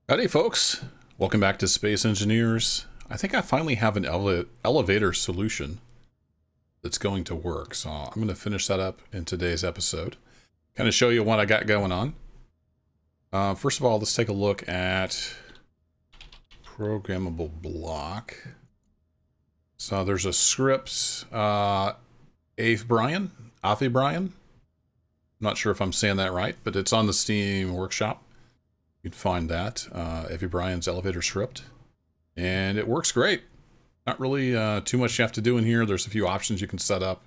Howdy folks, welcome back to Space Engineers. I think I finally have an elevator solution that's going to work, so I'm going to finish that up in today's episode. Kind of show you what I got going on. First of all, let's take a look at programmable block. So there's a script, Avi Brian. Not sure if I'm saying that right, but it's on the Steam workshop. You'd find that, Avi Brian's elevator script. And it works great. Not really too much you have to do in here. There's a few options you can set up.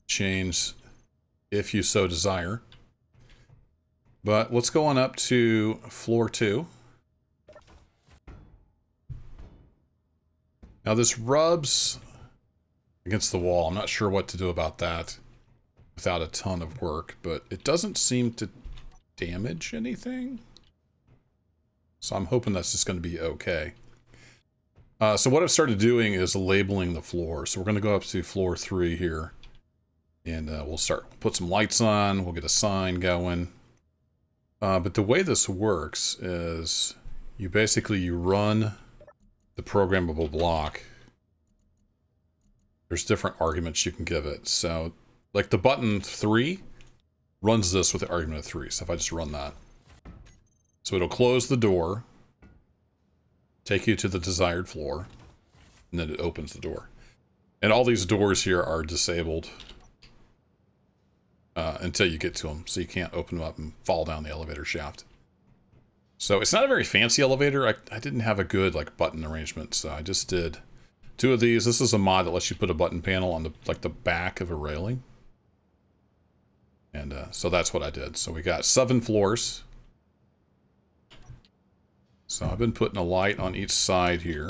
Change if you so desire. But let's go on up to floor 2. Now this rubs against the wall. I'm not sure what to do about that without a ton of work, but it doesn't seem to damage anything. So I'm hoping that's just going to be okay. So what I've started doing is labeling the floor. So we're going to go up to floor 3 here. And we'll put some lights on. We'll get a sign going. But the way this works is you run the programmable block. There's different arguments you can give it. So like the button 3 runs this with the argument of 3. So if I just run that. So it'll close the door, take you to the desired floor, and then it opens the door. And all these doors here are disabled until you get to them, so you can't open them up and fall down the elevator shaft. So it's not a very fancy elevator. I didn't have a good button arrangement, so I just did 2 of these. This is a mod that lets you put a button panel on the back of a railing. And so that's what I did. So we got 7 floors. So I've been putting a light on each side here.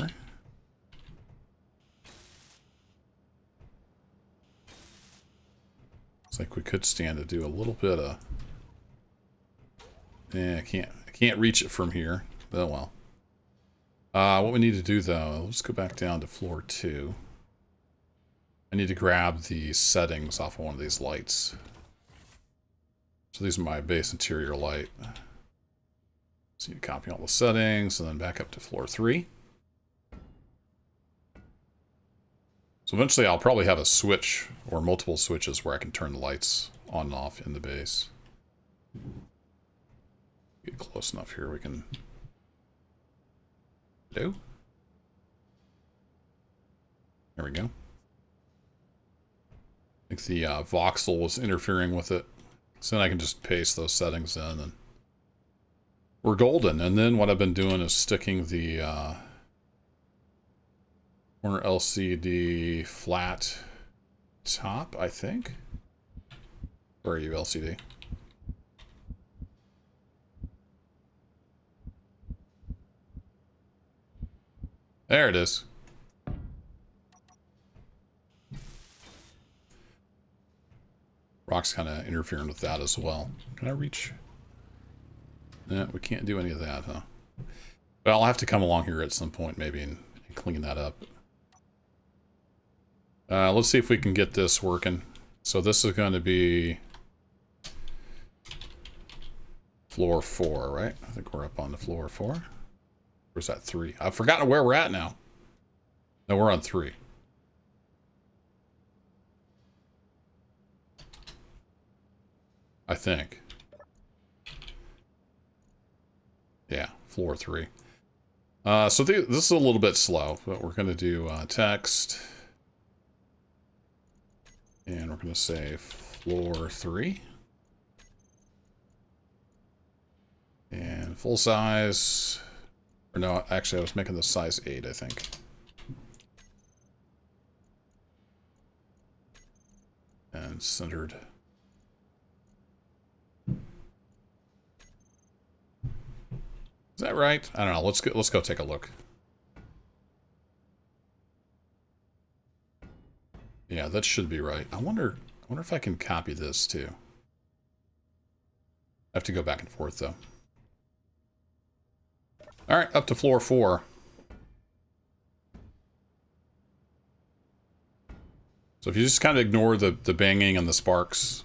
Looks like we could stand to do a little bit of... I can't reach it from here. Oh well. What we need to do though, let's go back down to floor 2. I need to grab the settings off of one of these lights. So these are my base interior light. So you copy all the settings and then back up to floor 3. So eventually I'll probably have a switch or multiple switches where I can turn the lights on and off in the base. Get close enough here we can... Hello? There we go. I think the voxel was interfering with it. So then I can just paste those settings in and we're golden. And then what I've been doing is sticking the corner LCD flat top, I think. Where are you, LCD? There it is. Rock's kind of interfering with that as well. Can I reach? Yeah, we can't do any of that, huh? But I'll have to come along here at some point, maybe, and clean that up. Let's see if we can get this working. So this is going to be floor 4, right? I think we're up on the floor 4. Where's that 3? I've forgotten where we're at now. No, we're on 3. I think. Yeah, floor 3. So this is a little bit slow, but we're going to do text. And we're going to say floor 3. And full size. Or no, actually I was making the size 8, I think. And centered. Is that right? I don't know. Let's go take a look. Yeah, that should be right. I wonder if I can copy this too. I have to go back and forth though. All right, up to floor 4. So if you just kind of ignore the banging and the sparks,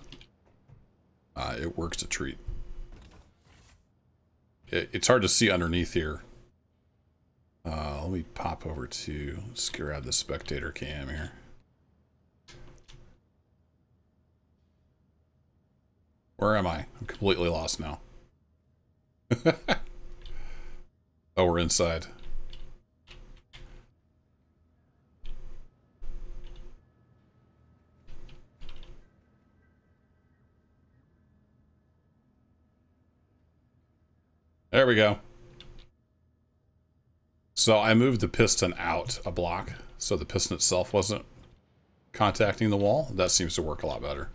it works a treat. it's hard to see underneath here. Let me pop over to, let's grab the spectator cam here. Where am I? I'm completely lost now. Oh, we're inside. There we go. So I moved the piston out a block, so the piston itself wasn't contacting the wall. That seems to work a lot better.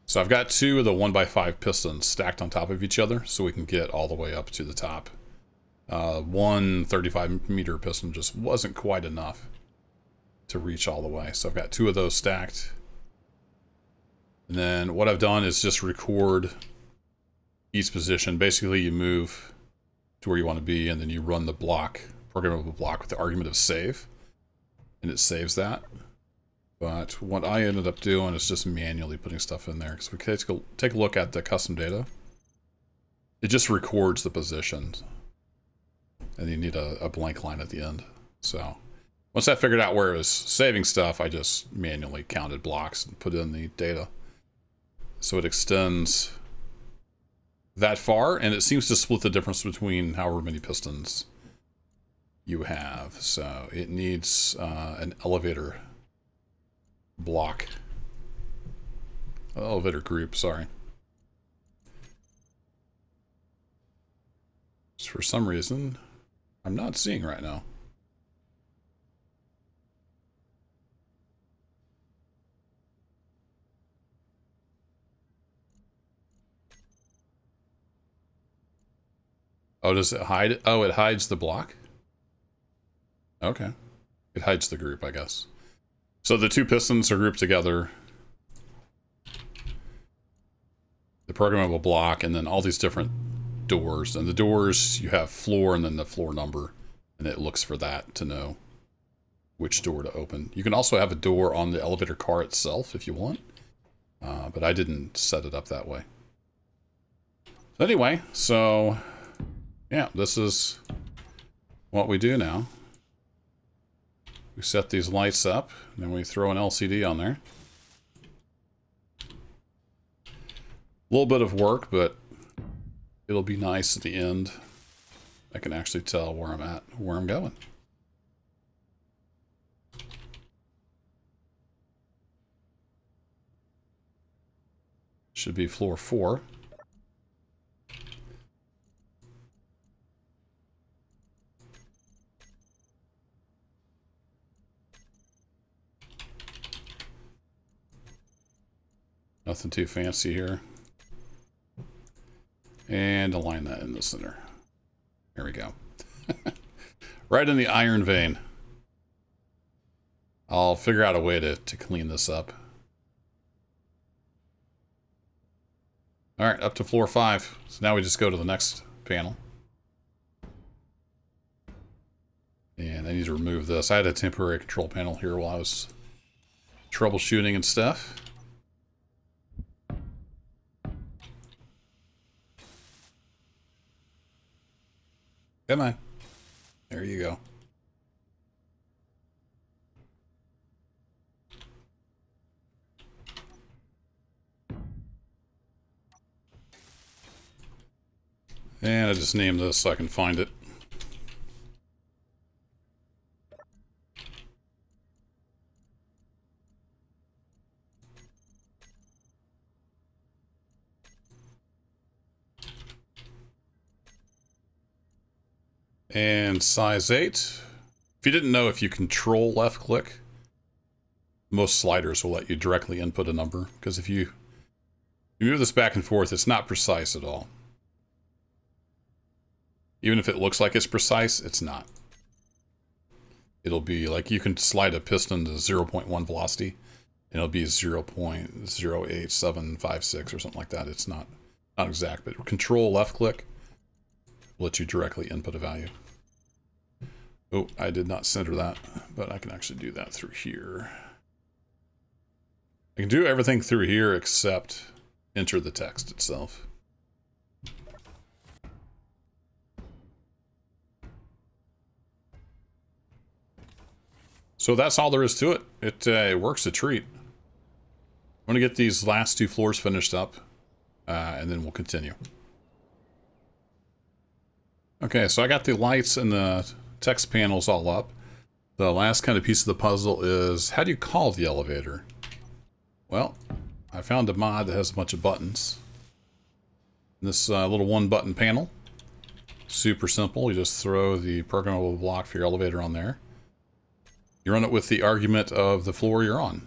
So I've got two of the 1x5 pistons stacked on top of each other, so we can get all the way up to the top. One 35-meter piston just wasn't quite enough to reach all the way. So I've got two of those stacked. And then what I've done is just record each position. Basically, you move to where you want to be, and then you run the block, programmable block, with the argument of save, and it saves that. But what I ended up doing is just manually putting stuff in there. So we can take a look at the custom data. It just records the positions, and you need a blank line at the end. So once I figured out where it was saving stuff, I just manually counted blocks and put in the data. So it extends that far, and it seems to split the difference between however many pistons you have. So it needs an elevator block. Elevator group, sorry. Just for some reason, I'm not seeing right now. Oh, does it hide it? Oh, it hides the block? Okay. It hides the group, I guess. So the two pistons are grouped together. The programmable block, and then all these different doors. And the doors, you have floor and then the floor number. And it looks for that to know which door to open. You can also have a door on the elevator car itself if you want. But I didn't set it up that way. Anyway, so yeah, this is what we do now. We set these lights up, and then we throw an LCD on there. A little bit of work, but it'll be nice at the end. I can actually tell where I'm at, where I'm going. Should be floor 4. Nothing too fancy here. And align that in the center. There we go. Right in the iron vein. I'll figure out a way to clean this up. Alright, up to floor 5. So now we just go to the next panel. And I need to remove this. I had a temporary control panel here while I was troubleshooting and stuff. Come on. There you go. And I just named this so I can find it. And size 8. If you didn't know, if you control left click, most sliders will let you directly input a number. Because if you move this back and forth, it's not precise at all. Even if it looks like it's precise, it's not. It'll be like you can slide a piston to 0.1 velocity, and it'll be 0.08756 or something like that. It's not exact, but control left click will let you directly input a value. Oh, I did not center that, but I can actually do that through here. I can do everything through here except enter the text itself. So that's all there is to it. It works a treat. I'm going to get these last 2 floors finished up, and then we'll continue. Okay, so I got the lights and the text panels all up. The last kind of piece of the puzzle is, how do you call the elevator? Well, I found a mod that has a bunch of buttons. This little 1-button panel. Super simple. You just throw the programmable block for your elevator on there. You run it with the argument of the floor you're on.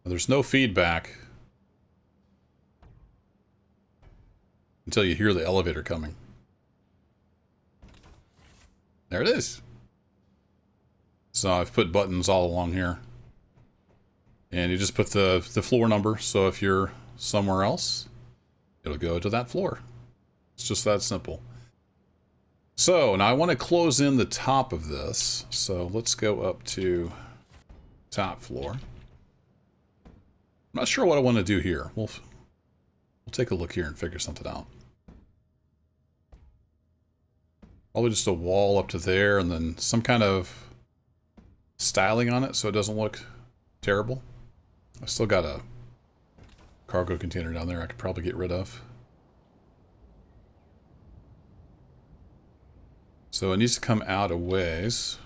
There's no feedback until you hear the elevator coming. There it is. So I've put buttons all along here. And you just put the floor number, so if you're somewhere else, it'll go to that floor. It's just that simple. So now I want to close in the top of this. So let's go up to top floor. I'm not sure what I want to do here. We'll take a look here and figure something out. Probably just a wall up to there and then some kind of styling on it so it doesn't look terrible. I've still got a cargo container down there I could probably get rid of. So it needs to come out a ways.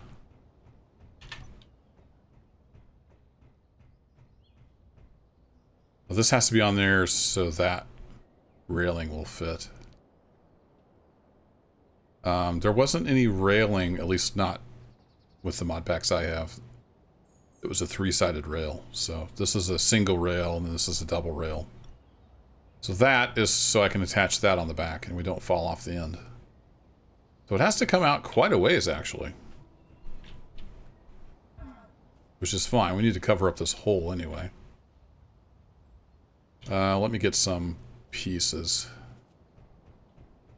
Well, this has to be on there so that railing will fit. There wasn't any railing, at least not with the mod packs I have. It was a 3-sided rail. So this is a single rail and this is a double rail. So that is so I can attach that on the back and we don't fall off the end. So it has to come out quite a ways actually. Which is fine. We need to cover up this hole anyway. Let me get some pieces.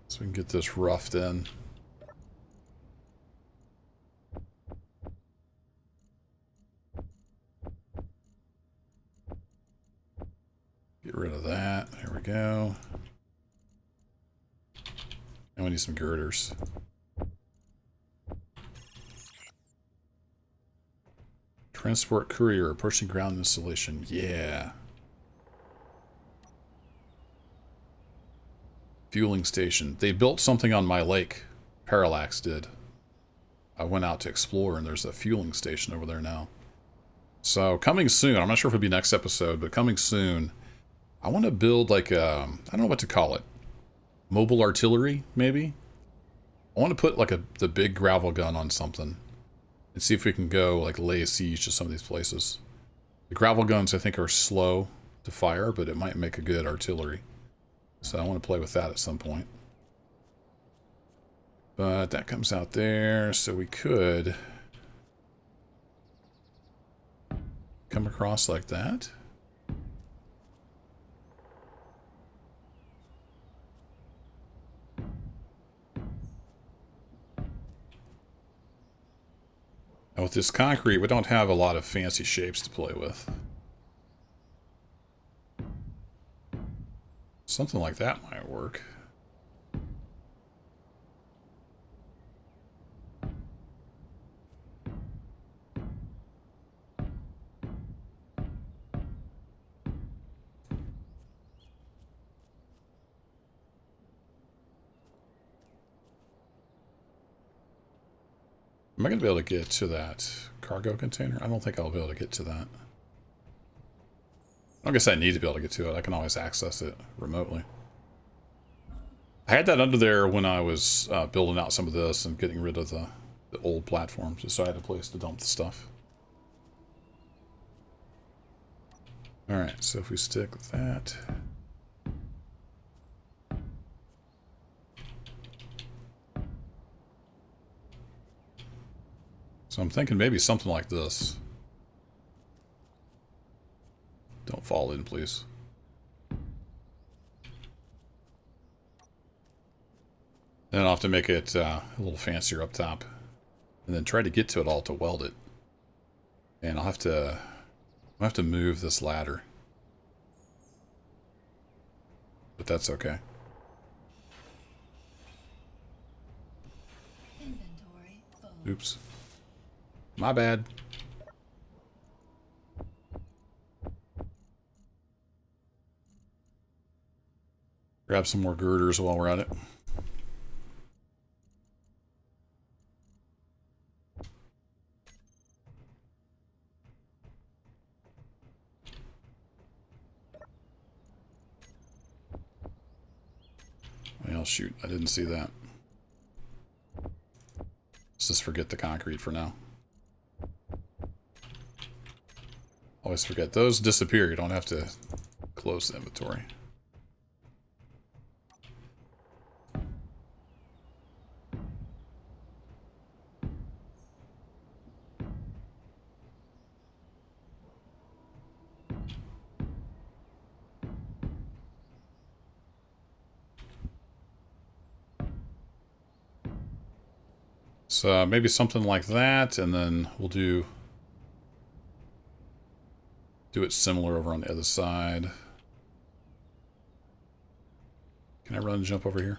So we can get this roughed in. Get rid of that. There we go. And we need some girders. Transport courier approaching ground installation. Yeah. Fueling station. They built something on my lake. Parallax did. I went out to explore and there's a fueling station over there now. So coming soon, I'm not sure if it'll be next episode, but coming soon, I want to build like a, I don't know what to call it. Mobile artillery, maybe? I want to put like the big gravel gun on something. And see if we can go like lay siege to some of these places. The gravel guns I think are slow to fire, but it might make a good artillery. So I want to play with that at some point. But that comes out there, so we could come across like that. Now with this concrete, we don't have a lot of fancy shapes to play with. Something like that might work. Am I going to be able to get to that cargo container? I don't think I'll be able to get to that. I guess I need to be able to get to it. I can always access it remotely. I had that under there when I was building out some of this and getting rid of the old platforms, just so I had a place to dump the stuff. Alright, so if we stick with that... So I'm thinking maybe something like this. Don't fall in, please. Then I'll have to make it a little fancier up top. And then try to get to it all to weld it. And I'll have to move this ladder. But that's okay. Oops. My bad. Grab some more girders while we're at it. Well, shoot, I didn't see that. Let's just forget the concrete for now. Always forget. Those disappear. You don't have to close the inventory. So maybe something like that, and then we'll do it similar over on the other side. Can I run and jump over here?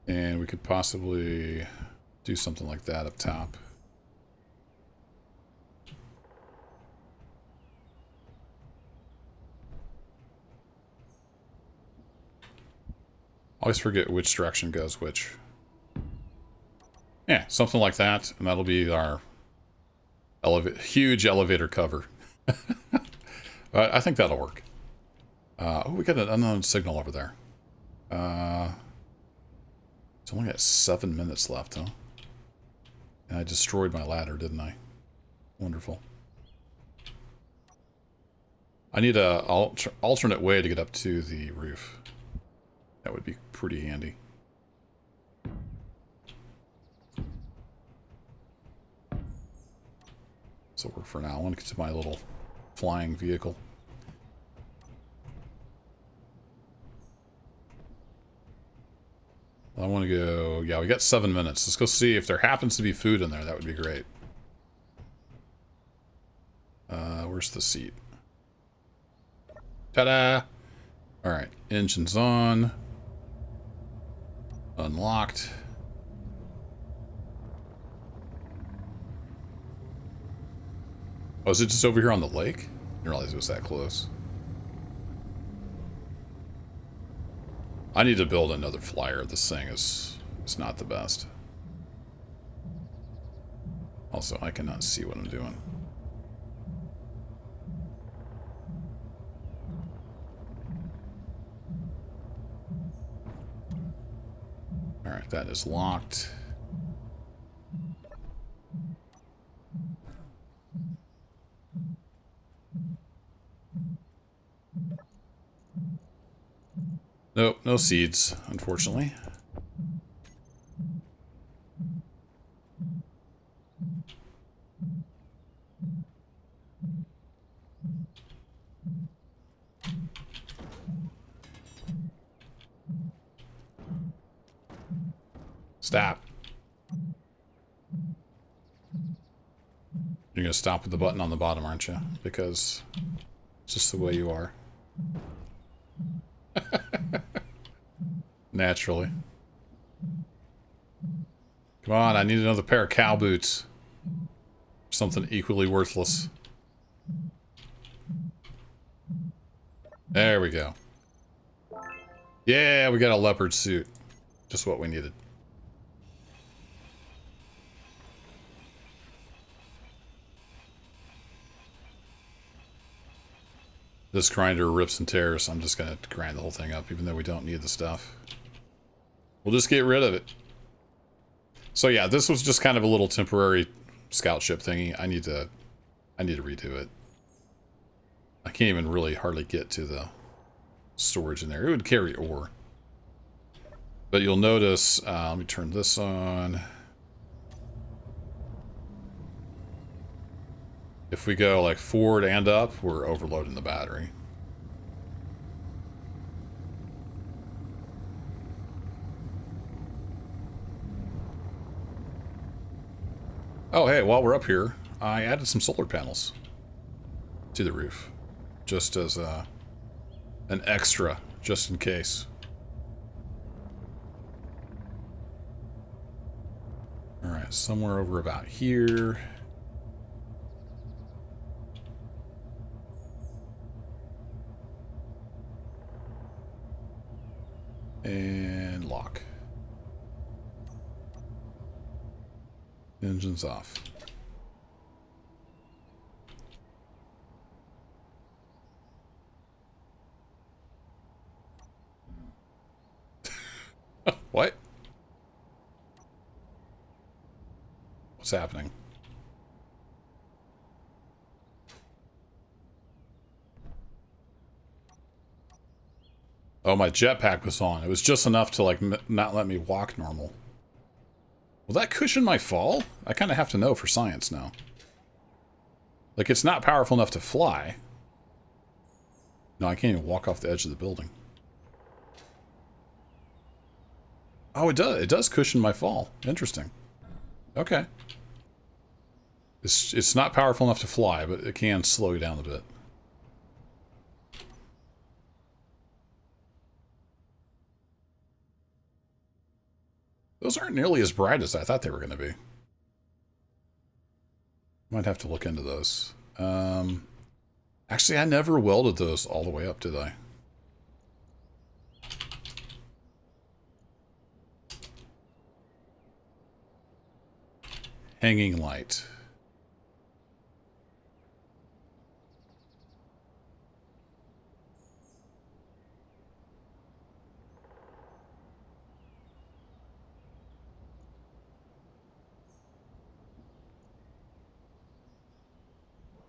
And we could possibly do something like that up top. Always forget which direction goes which. Yeah, something like that, and that'll be our huge elevator cover. I think that'll work. Oh, we got an unknown signal over there. It's only got 7 minutes left, huh? And I destroyed my ladder, didn't I? Wonderful. I need a alternate way to get up to the roof. That would be pretty handy. So work for now. I want to get to my little flying vehicle. I want to go... Yeah, we got 7 minutes. Let's go see if there happens to be food in there. That would be great. Where's the seat? Ta-da! Alright, engines on. Unlocked. Oh, is it just over here on the lake? I didn't realize it was that close. I need to build another flyer. This thing is not the best. Also, I cannot see what I'm doing. Alright, that is locked. Nope, no seeds, unfortunately. Stop. You're gonna stop with the button on the bottom, aren't you? Because it's just the way you are. Naturally. Come on, I need another pair of cow boots. Something equally worthless. There we go. Yeah, we got a leopard suit. Just what we needed. This grinder rips and tears. I'm just going to grind the whole thing up, even though we don't need the stuff. We'll just get rid of it. So yeah, this was just kind of a little temporary scout ship thingy. I need to redo it. I can't even really hardly get to the storage in there. It would carry ore. But you'll notice, let me turn this on. If we go like forward and up, we're overloading the battery. Oh, hey, while we're up here, I added some solar panels to the roof. Just as an extra, just in case. Alright, somewhere over about here. And lock. Engines off. What? What's happening? Oh, my jetpack was on. It was just enough to, like, not let me walk normal. Will that cushion my fall? I kind of have to know for science now. Like, it's not powerful enough to fly. No, I can't even walk off the edge of the building. Oh, it does. It does cushion my fall. Interesting. Okay. It's not powerful enough to fly, but it can slow you down a bit. Those aren't nearly as bright as I thought they were going to be. Might have to look into those. Actually, I never welded those all the way up, did I? Hanging light.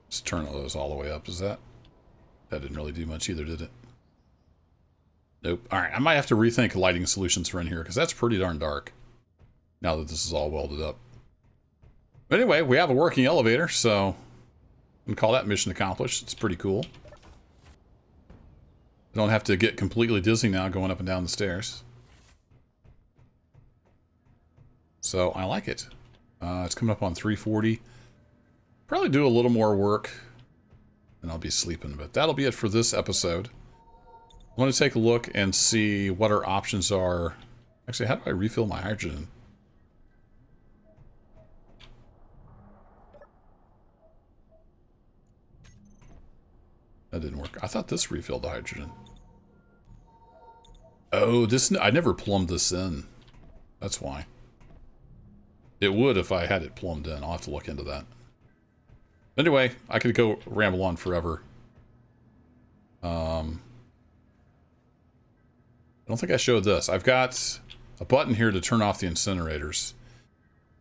Let's turn those all the way up. Is that? That didn't really do much either, did it? Nope. Alright, I might have to rethink lighting solutions for in here, because that's pretty darn dark. Now that this is all welded up. But anyway, we have a working elevator, so we can call that mission accomplished. It's pretty cool. I don't have to get completely dizzy now going up and down the stairs. So I like it. It's coming up on 3:40. Probably do a little more work, and I'll be sleeping. But that'll be it for this episode. I want to take a look and see what our options are. Actually, how do I refill my hydrogen? That didn't work. I thought this refilled the hydrogen. Oh, this... I never plumbed this in. That's why. It would if I had it plumbed in. I'll have to look into that. Anyway, I could go ramble on forever. I don't think I showed this. I've got a button here to turn off the incinerators.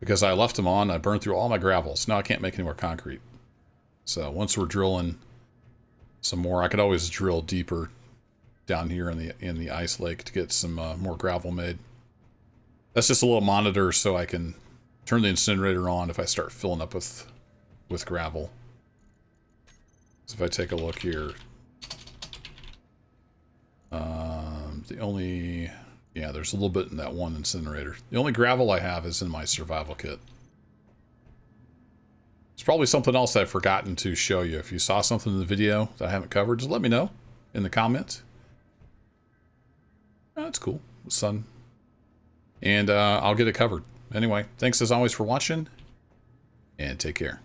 Because I left them on, I burned through all my gravels. Now I can't make any more concrete. So once we're drilling some more, I could always drill deeper down here in the ice lake to get some more gravel made. That's just a little monitor so I can turn the incinerator on if I start filling up with gravel. So if I take a look here, yeah, there's a little bit in that one incinerator. The only gravel I have is in my survival kit. It's probably something else I've forgotten to show you. If you saw something in the video that I haven't covered, just let me know in the comments. Oh, that's cool. The sun. And I'll get it covered. Anyway, thanks as always for watching, and take care.